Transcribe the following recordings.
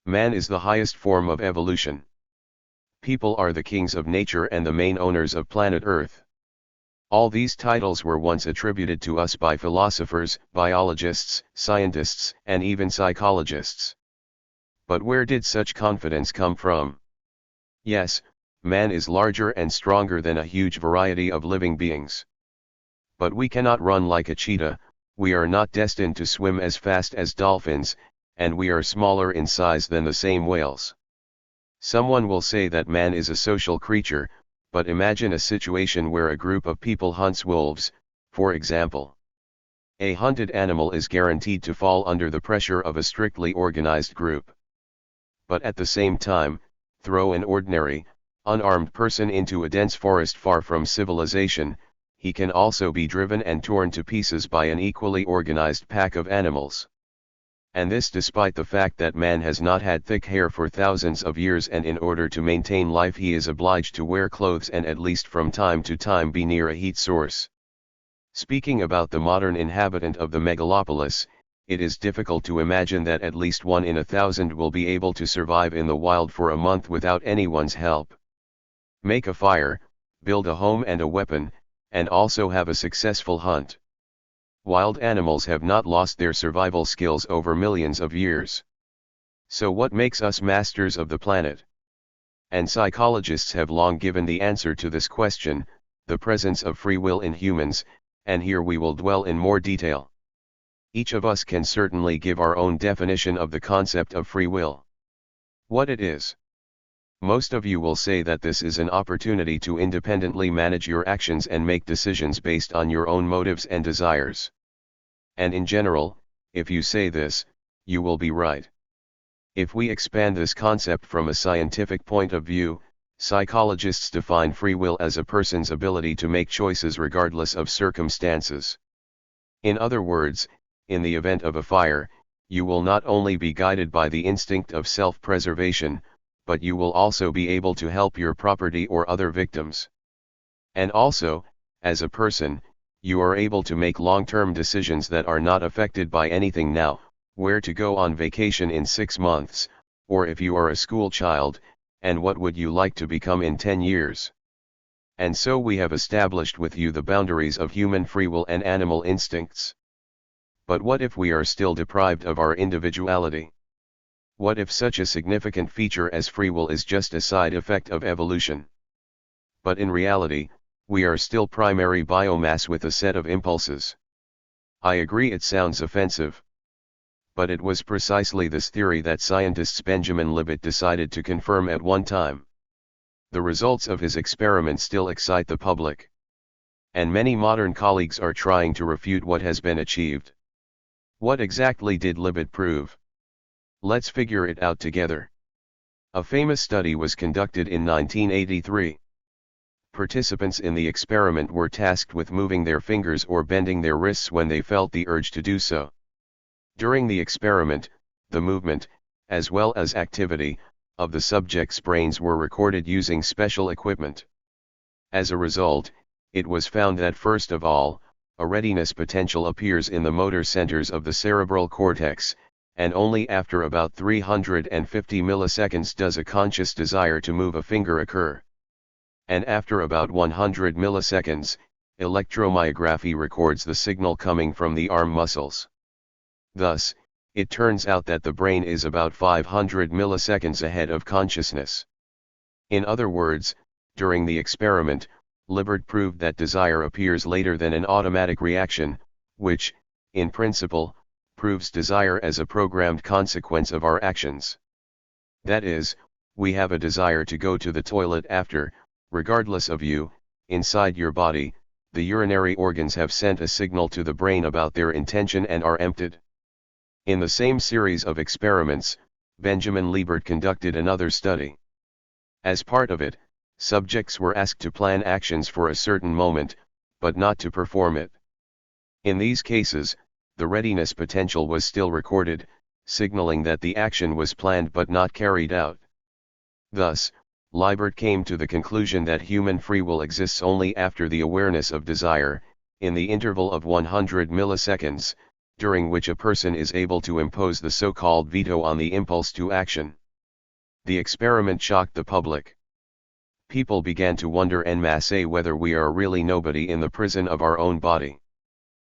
Man is the highest form of evolution. People are the kings of nature and the main owners of planet Earth. All these titles were once attributed to us by philosophers, biologists, scientists, and even psychologists. But where did such confidence come from? Yes, man is larger and stronger than a huge variety of living beings. But we cannot run like a cheetah, we are not destined to swim as fast as dolphins, and we are smaller in size than the same whales. Someone will say that man is a social creature, but imagine a situation where a group of people hunts wolves, for example. A hunted animal is guaranteed to fall under the pressure of a strictly organized group. But at the same time, throw an ordinary, unarmed person into a dense forest far from civilization, he can also be driven and torn to pieces by an equally organized pack of animals. And this despite the fact that man has not had thick hair for thousands of years, and in order to maintain life he is obliged to wear clothes and at least from time to time be near a heat source. Speaking about the modern inhabitant of the megalopolis, it is difficult to imagine that at least 1 in 1,000 will be able to survive in the wild for a month without anyone's help. Make a fire, build a home and a weapon, and also have a successful hunt. Wild animals have not lost their survival skills over millions of years. So what makes us masters of the planet? And psychologists have long given the answer to this question, the presence of free will in humans, and here we will dwell in more detail. Each of us can certainly give our own definition of the concept of free will. What it is. Most of you will say that this is an opportunity to independently manage your actions and make decisions based on your own motives and desires. And in general, if you say this, you will be right. If we expand this concept from a scientific point of view, psychologists define free will as a person's ability to make choices regardless of circumstances. In other words, in the event of a fire, you will not only be guided by the instinct of self-preservation, but you will also be able to help your property or other victims. And also, as a person, you are able to make long-term decisions that are not affected by anything now, where to go on vacation in 6 months, or if you are a school child, and what would you like to become in 10 years. And so we have established with you the boundaries of human free will and animal instincts. But what if we are still deprived of our individuality? What if such a significant feature as free will is just a side effect of evolution? But in reality, we are still primary biomass with a set of impulses. I agree it sounds offensive. But it was precisely this theory that scientist Benjamin Libet decided to confirm at one time. The results of his experiment still excite the public. And many modern colleagues are trying to refute what has been achieved. What exactly did Libet prove? Let's figure it out together. A famous study was conducted in 1983. Participants in the experiment were tasked with moving their fingers or bending their wrists when they felt the urge to do so. During the experiment, the movement, as well as activity, of the subject's brains were recorded using special equipment. As a result, it was found that first of all, a readiness potential appears in the motor centers of the cerebral cortex, and only after about 350 milliseconds does a conscious desire to move a finger occur. And after about 100 milliseconds, electromyography records the signal coming from the arm muscles. Thus, it turns out that the brain is about 500 milliseconds ahead of consciousness. In other words, during the experiment, Libet proved that desire appears later than an automatic reaction, which, in principle, proves desire as a programmed consequence of our actions. That is, we have a desire to go to the toilet after, regardless of you, inside your body, the urinary organs have sent a signal to the brain about their intention and are emptied. In the same series of experiments, Benjamin Libet conducted another study. As part of it, subjects were asked to plan actions for a certain moment, but not to perform it. In these cases, the readiness potential was still recorded, signaling that the action was planned but not carried out. Thus, Libet came to the conclusion that human free will exists only after the awareness of desire, in the interval of 100 milliseconds, during which a person is able to impose the so-called veto on the impulse to action. The experiment shocked the public. People began to wonder en masse whether we are really nobody in the prison of our own body.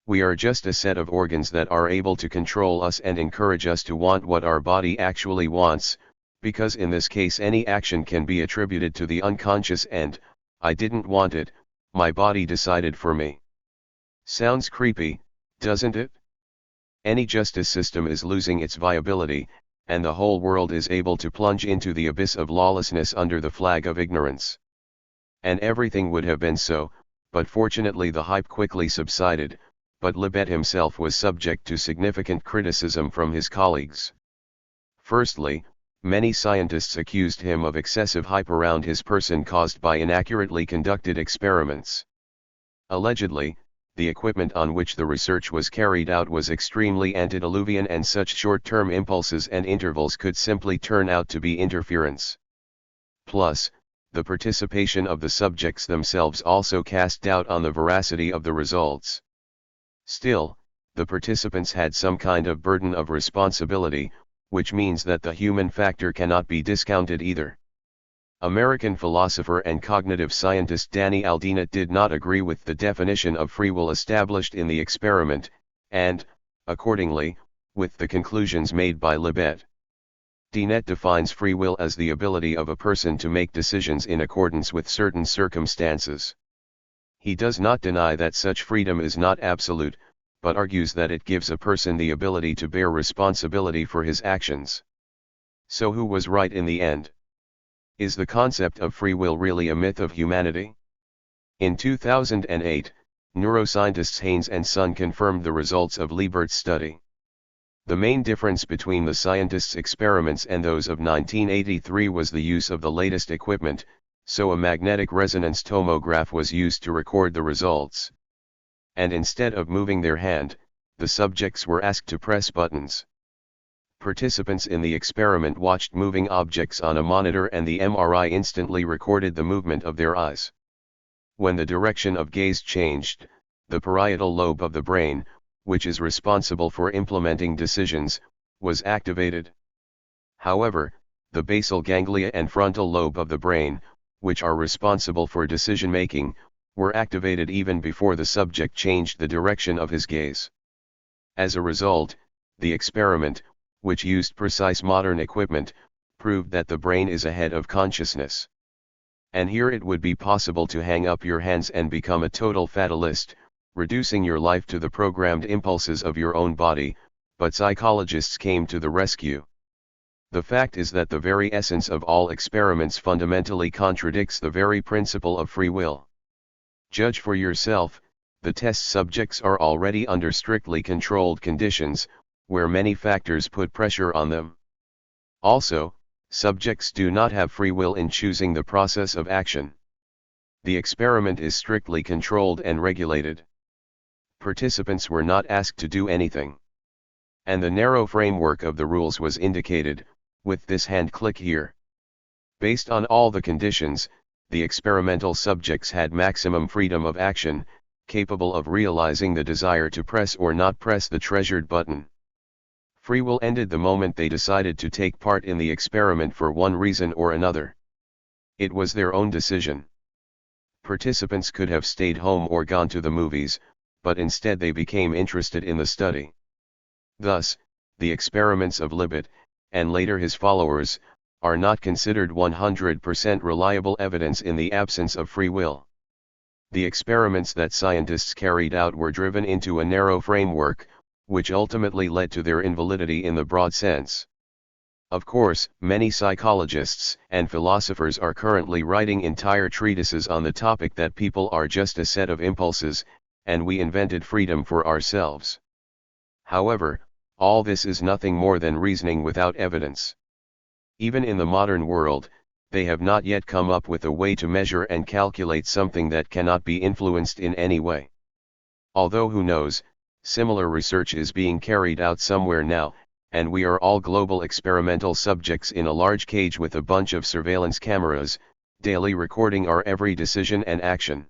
We are just a set of organs that are able to control us and encourage us to want what our body actually wants, because in this case any action can be attributed to the unconscious and, I didn't want it, my body decided for me. Sounds creepy, doesn't it? Any justice system is losing its viability, and the whole world is able to plunge into the abyss of lawlessness under the flag of ignorance. And everything would have been so, but fortunately the hype quickly subsided, but Libet himself was subject to significant criticism from his colleagues. Firstly, many scientists accused him of excessive hype around his person caused by inaccurately conducted experiments. Allegedly, the equipment on which the research was carried out was extremely antediluvian and such short-term impulses and intervals could simply turn out to be interference. Plus, the participation of the subjects themselves also cast doubt on the veracity of the results. Still, the participants had some kind of burden of responsibility, which means that the human factor cannot be discounted either. American philosopher and cognitive scientist Danny L. Dennett did not agree with the definition of free will established in the experiment, and, accordingly, with the conclusions made by Libet. Dennett defines free will as the ability of a person to make decisions in accordance with certain circumstances. He does not deny that such freedom is not absolute, but argues that it gives a person the ability to bear responsibility for his actions. So who was right in the end? Is the concept of free will really a myth of humanity? In 2008, neuroscientists Haynes and Son confirmed the results of Liebert's study. The main difference between the scientists' experiments and those of 1983 was the use of the latest equipment, so a magnetic resonance tomograph was used to record the results. And instead of moving their hand, the subjects were asked to press buttons. Participants in the experiment watched moving objects on a monitor and the MRI instantly recorded the movement of their eyes. When the direction of gaze changed, the parietal lobe of the brain, which is responsible for implementing decisions, was activated. However, the basal ganglia and frontal lobe of the brain, which are responsible for decision-making, were activated even before the subject changed the direction of his gaze. As a result, the experiment, which used precise modern equipment, proved that the brain is ahead of consciousness. And here it would be possible to hang up your hands and become a total fatalist, reducing your life to the programmed impulses of your own body, but psychologists came to the rescue. The fact is that the very essence of all experiments fundamentally contradicts the very principle of free will. Judge for yourself, the test subjects are already under strictly controlled conditions, where many factors put pressure on them. Also, subjects do not have free will in choosing the process of action. The experiment is strictly controlled and regulated. Participants were not asked to do anything. And the narrow framework of the rules was indicated, with this hand click here. Based on all the conditions, the experimental subjects had maximum freedom of action, capable of realizing the desire to press or not press the treasured button. Free will ended the moment they decided to take part in the experiment for one reason or another. It was their own decision. Participants could have stayed home or gone to the movies, but instead they became interested in the study. Thus, the experiments of Libet, and later his followers, are not considered 100% reliable evidence in the absence of free will. The experiments that scientists carried out were driven into a narrow framework, which ultimately led to their invalidity in the broad sense. Of course, many psychologists and philosophers are currently writing entire treatises on the topic that people are just a set of impulses, and we invented freedom for ourselves. However, all this is nothing more than reasoning without evidence. Even in the modern world, they have not yet come up with a way to measure and calculate something that cannot be influenced in any way. Although who knows, similar research is being carried out somewhere now, and we are all global experimental subjects in a large cage with a bunch of surveillance cameras, daily recording our every decision and action.